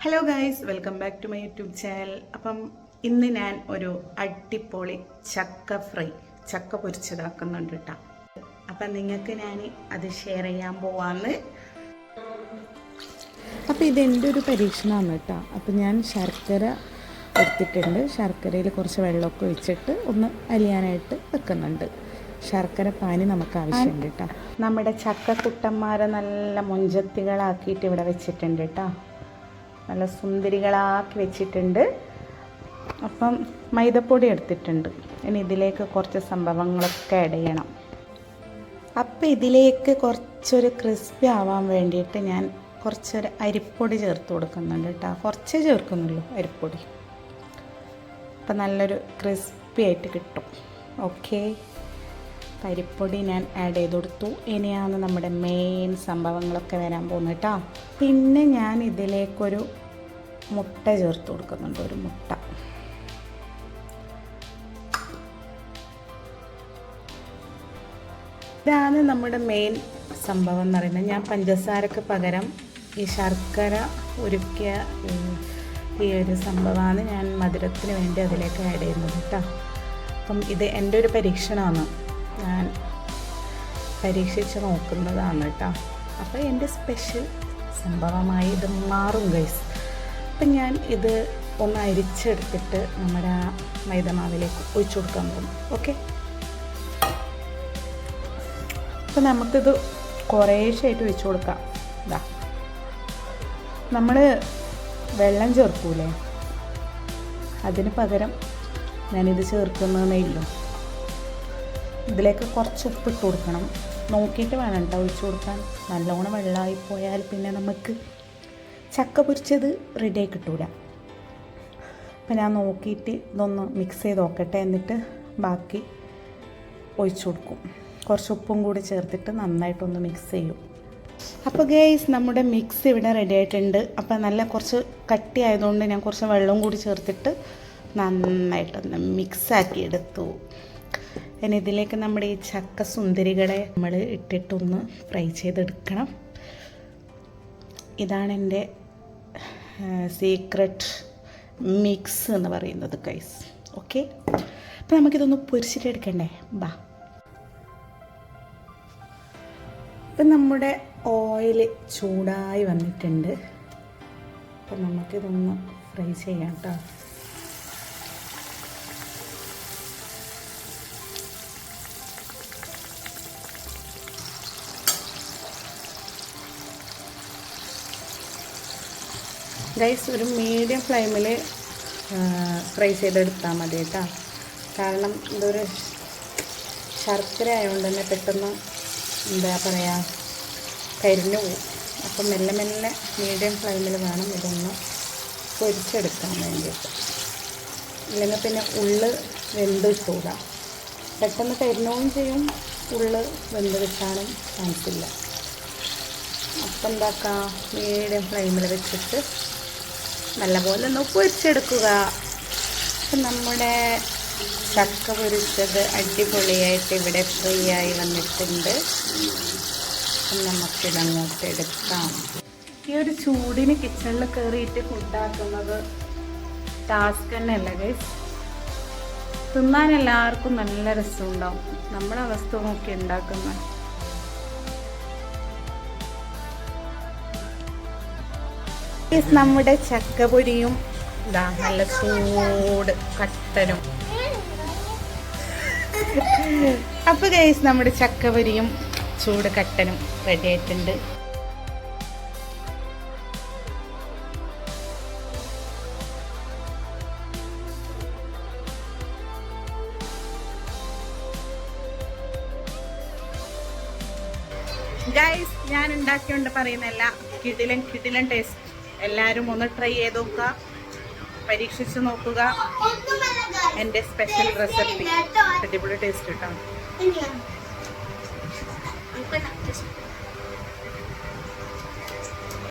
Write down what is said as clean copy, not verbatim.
Hello guys, welcome back to my YouTube channel. അപ്പം ഇന്ന് ഞാൻ ഒരു അടിപൊളി ചക്ക പൊരിച്ചതാക്കുന്നുണ്ട് കേട്ടോ. അപ്പം നിങ്ങൾക്ക് ഞാൻ അത് ഷെയർ ചെയ്യാൻ പോവാന്ന്. അപ്പോൾ ഇതെൻ്റെ ഒരു പരീക്ഷണമാണ് കേട്ടോ. അപ്പം ഞാൻ ശർക്കര എടുത്തിട്ടുണ്ട്. ശർക്കരയിൽ കുറച്ച് വെള്ളമൊക്കെ ഒഴിച്ചിട്ട് ഒന്ന് അലിയാനായിട്ട് വെക്കുന്നുണ്ട്. ശർക്കര പാനി നമുക്ക് ആവശ്യമുണ്ട് കേട്ടോ. നമ്മുടെ ചക്കക്കുട്ടന്മാരെ നല്ല മൊഞ്ചത്തികളാക്കിയിട്ട് ഇവിടെ വെച്ചിട്ടുണ്ട് കേട്ടോ. നല്ല സുന്ദരികളാക്കി വെച്ചിട്ടുണ്ട്. അപ്പം മൈദപ്പൊടി എടുത്തിട്ടുണ്ട്. ഇനി ഇതിലേക്ക് കുറച്ച് സംഭവങ്ങളൊക്കെ ആഡ് ചെയ്യണം. അപ്പം ഇതിലേക്ക് കുറച്ചൊരു ക്രിസ്പി ആവാൻ വേണ്ടിയിട്ട് ഞാൻ കുറച്ചൊരു അരിപ്പൊടി ചേർത്ത് കൊടുക്കുന്നുണ്ട് കേട്ടോ. കുറച്ചേ ചേർക്കുന്നുള്ളൂ അരിപ്പൊടി. അപ്പം നല്ലൊരു ക്രിസ്പി ആയിട്ട് കിട്ടും. ഓക്കെ, അരിപ്പൊടി ഞാൻ ആഡ് ചെയ്ത് കൊടുത്തു. ഇനിയാണ് നമ്മുടെ മെയിൻ സംഭവങ്ങളൊക്കെ വരാൻ പോകുന്നത് കേട്ടോ. പിന്നെ ഞാൻ ഇതിലേക്കൊരു മുട്ട ചേർത്ത് കൊടുക്കുന്നുണ്ട്. ഒരു മുട്ട. ഇതാണ് നമ്മുടെ മെയിൻ സംഭവം എന്ന് പറയുന്നത്. ഞാൻ പഞ്ചസാരക്ക് പകരം ഈ ശർക്കര ഉരുക്കിയ ഈ ഒരു സംഭവമാണ് ഞാൻ മധുരത്തിന് വേണ്ടി അതിലേക്ക് ആഡ് ചെയ്യുന്നത് കേട്ടോ. അപ്പം ഇത് എൻ്റെ ഒരു പരീക്ഷണമാണ്. ഞാൻ പരീക്ഷിച്ച് നോക്കുന്നതാണ് കേട്ടോ. അപ്പോൾ എൻ്റെ സ്പെഷ്യൽ സംഭവമായി ഇത് മാറും ഗൈസ്. അപ്പം ഞാൻ ഇത് ഒന്ന് അരിച്ചെടുത്തിട്ട് നമ്മുടെ മൈദമാവിലേക്ക് ഒഴിച്ചു കൊടുക്കാൻ പോകും. ഓക്കെ, അപ്പം നമുക്കിത് കുറേശ്ശായിട്ട് ഒഴിച്ചു കൊടുക്കാം. ഇതാ, നമ്മൾ വെള്ളം ചേർക്കൂലേ, അതിന് പകരം ഞാനിത് ചേർക്കുന്നതേ ഇല്ലൂ. ഇതിലേക്ക് കുറച്ച് ഉപ്പിട്ട് കൊടുക്കണം. നോക്കിയിട്ട് വേണം കേട്ടോ ഒഴിച്ചു കൊടുക്കാൻ. നല്ലോണം വെള്ളമായി പോയാൽ പിന്നെ നമുക്ക് ചക്ക പൊരിച്ചത് റെഡിയായി കിട്ടൂല. അപ്പം ഞാൻ നോക്കിയിട്ട് ഇതൊന്ന് മിക്സ് ചെയ്ത് നോക്കട്ടെ. എന്നിട്ട് ബാക്കി ഒഴിച്ചു കൊടുക്കും. കുറച്ച് ഉപ്പും കൂടി ചേർത്തിട്ട് നന്നായിട്ടൊന്ന് മിക്സ് ചെയ്യും. അപ്പോൾ ഗൈസ്, നമ്മുടെ മിക്സ് ഇവിടെ റെഡി ആയിട്ടുണ്ട്. അപ്പം നല്ല കുറച്ച് കട്ടി ആയതുകൊണ്ട് ഞാൻ കുറച്ച് വെള്ളവും കൂടി ചേർത്തിട്ട് നന്നായിട്ടൊന്ന് മിക്സാക്കി എടുത്തു. ഇനി ഇതിലേക്ക് നമ്മുടെ ഈ ചക്ക സുന്ദരികളെ നമ്മൾ ഇട്ടിട്ടൊന്ന് ഫ്രൈ ചെയ്തെടുക്കണം. ഇതാണ് എൻ്റെ സീക്രട്ട് മിക്സ് എന്ന് പറയുന്നത് ഗൈസ്. ഓക്കെ, അപ്പോൾ നമുക്കിതൊന്ന് പൊരിച്ചിട്ട് എടുക്കണ്ടേ. ബാ. ഇപ്പം നമ്മുടെ ഓയിൽ ചൂടായി വന്നിട്ടുണ്ട്. അപ്പം നമുക്കിതൊന്ന് ഫ്രൈ ചെയ്യാം കേട്ടോ. ഗൈസ്, ഒരു മീഡിയം ഫ്ലെയിമിൽ ഫ്രൈ ചെയ്തെടുത്താൽ മതി കേട്ടോ. കാരണം ഇതൊരു ശർക്കര ആയതുകൊണ്ട് തന്നെ പെട്ടെന്ന് എന്താ പറയുക, കരിഞ്ഞു പോകും. അപ്പം മെല്ലെ മെല്ലെ മീഡിയം ഫ്ലെയിമിൽ വേണം ഇതൊന്ന് പൊരിച്ചെടുക്കാൻ വേണ്ടിയിട്ട്. ഇല്ലെങ്കിൽ പിന്നെ ഉള്ള് വെന്ത് കിട്ടൂല. പെട്ടെന്ന് കരിഞ്ഞുകയും ചെയ്യും, ഉള്ള് വെന്ത് കിട്ടാനും ചാൻസില്ല. അപ്പം എന്താക്കാം, മീഡിയം ഫ്ലെയിമിൽ വെച്ചിട്ട് നല്ലപോലെ ഒന്ന് പൊരിച്ചെടുക്കുക. അപ്പം നമ്മുടെ ചക്ക പൊരിച്ചത് അടിപൊളിയായിട്ട് ഇവിടെ ഫ്രൈ ആയി വന്നിട്ടുണ്ട്. അപ്പം നമുക്കിതങ്ങോട്ട് എടുക്കാം. ഈ ഒരു ചൂടിന് കിച്ചണിൽ കയറിയിട്ട് ഫുഡാക്കുന്നത് ടാസ്ക് തന്നെയല്ല ഗൈസ്. തിന്നാൻ എല്ലാവർക്കും നല്ല രസമുണ്ടാവും. നമ്മുടെ അവസ്ഥ നോക്കി ഉണ്ടാക്കുന്ന നമ്മുടെ ചക്കപ്പൊരിയും ഇതാ നല്ല ചൂട് കട്ടനും. അപ്പോൾ ഗൈസ്, നമ്മുടെ ചക്കപ്പൊരിയും ചൂട് കട്ടനും റെഡി ആയിട്ടുണ്ട്. ഗൈസ്, ഞാൻ ഉണ്ടാക്കിയോണ്ട് പറയുന്നല്ല, കിടിലൻ ടേസ്റ്റ്. എല്ലാവരും ഒന്ന് ട്രൈ ചെയ്ത് നോക്കുക, പരീക്ഷിച്ച് നോക്കുക. എൻ്റെ സ്പെഷ്യൽ റെസിപ്പി അടിപൊളി ടേസ്റ്റ് കിട്ടാം.